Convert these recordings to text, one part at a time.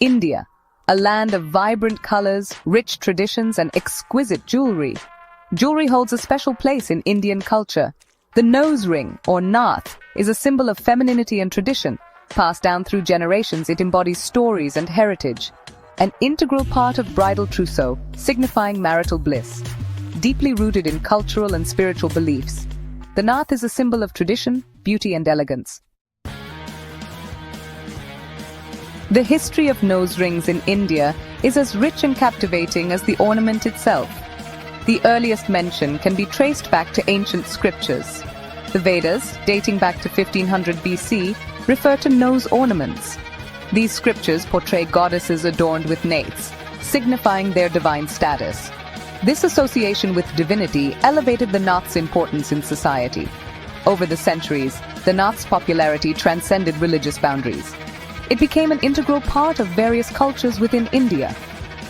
India, a land of vibrant colors, rich traditions, and exquisite jewelry. Jewelry holds a special place in Indian culture. The nose ring, or nath, is a symbol of femininity and tradition. Passed down through generations, it embodies stories and heritage. An integral part of bridal trousseau, signifying marital bliss. Deeply rooted in cultural and spiritual beliefs, the nath is a symbol of tradition, beauty, and elegance. The history of nose rings in India is as rich and captivating as the ornament itself. The earliest mention can be traced back to ancient scriptures. The Vedas, dating back to 1500 BC, refer to nose ornaments. These scriptures portray goddesses adorned with nates, signifying their divine status. This association with divinity elevated the nath's importance in society. Over the centuries, the nath's popularity transcended religious boundaries. It became an integral part of various cultures within India.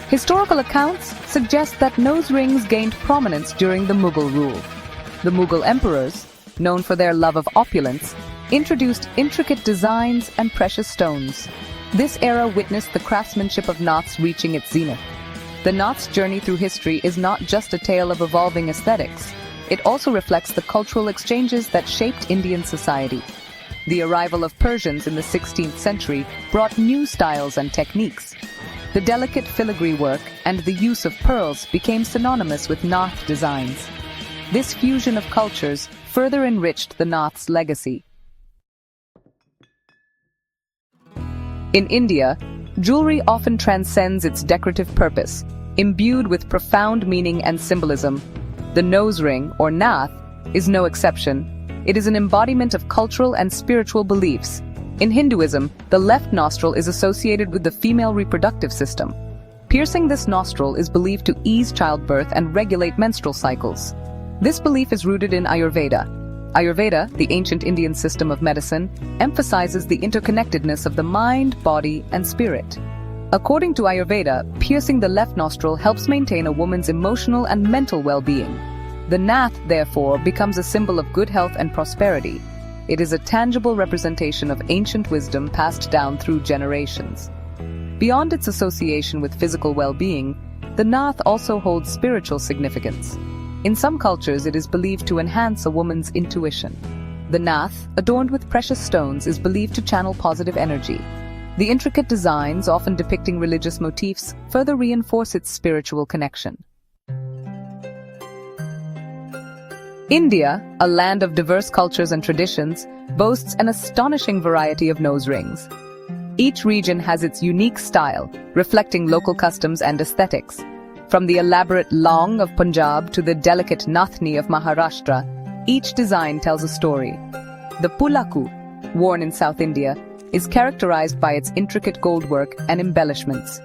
Historical accounts suggest that nose rings gained prominence during the Mughal rule. The Mughal emperors, known for their love of opulence, introduced intricate designs and precious stones. This era witnessed the craftsmanship of naths reaching its zenith. The nath's journey through history is not just a tale of evolving aesthetics. It also reflects the cultural exchanges that shaped Indian society. The arrival of Persians in the 16th century brought new styles and techniques. The delicate filigree work and the use of pearls became synonymous with nath designs. This fusion of cultures further enriched the nath's legacy. In India, jewelry often transcends its decorative purpose, imbued with profound meaning and symbolism. The nose ring, or nath, is no exception. It is an embodiment of cultural and spiritual beliefs. In Hinduism, the left nostril is associated with the female reproductive system. Piercing this nostril is believed to ease childbirth and regulate menstrual cycles. This belief is rooted in Ayurveda. Ayurveda, the ancient Indian system of medicine, emphasizes the interconnectedness of the mind, body, and spirit. According to Ayurveda, piercing the left nostril helps maintain a woman's emotional and mental well-being. The nath, therefore, becomes a symbol of good health and prosperity. It is a tangible representation of ancient wisdom passed down through generations. Beyond its association with physical well-being, the nath also holds spiritual significance. In some cultures, it is believed to enhance a woman's intuition. The nath, adorned with precious stones, is believed to channel positive energy. The intricate designs, often depicting religious motifs, further reinforce its spiritual connection. India, a land of diverse cultures and traditions, boasts an astonishing variety of nose rings. Each region has its unique style, reflecting local customs and aesthetics. From the elaborate long of Punjab to the delicate nathni of Maharashtra, each design tells a story. The pulaku, worn in South India, is characterized by its intricate goldwork and embellishments.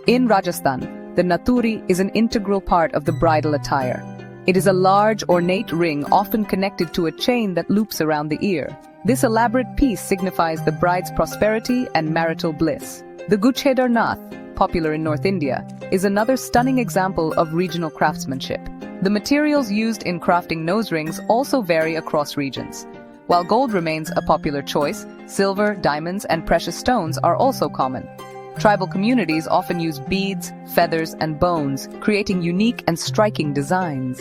In Rajasthan, the naturi is an integral part of the bridal attire. It is a large, ornate ring often connected to a chain that loops around the ear. This elaborate piece signifies the bride's prosperity and marital bliss. The Guchedar nath, popular in North India, is another stunning example of regional craftsmanship. The materials used in crafting nose rings also vary across regions. While gold remains a popular choice, silver, diamonds, and precious stones are also common. Tribal communities often use beads, feathers, and bones, creating unique and striking designs.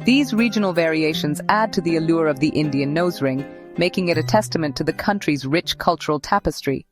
These regional variations add to the allure of the Indian nose ring, making it a testament to the country's rich cultural tapestry.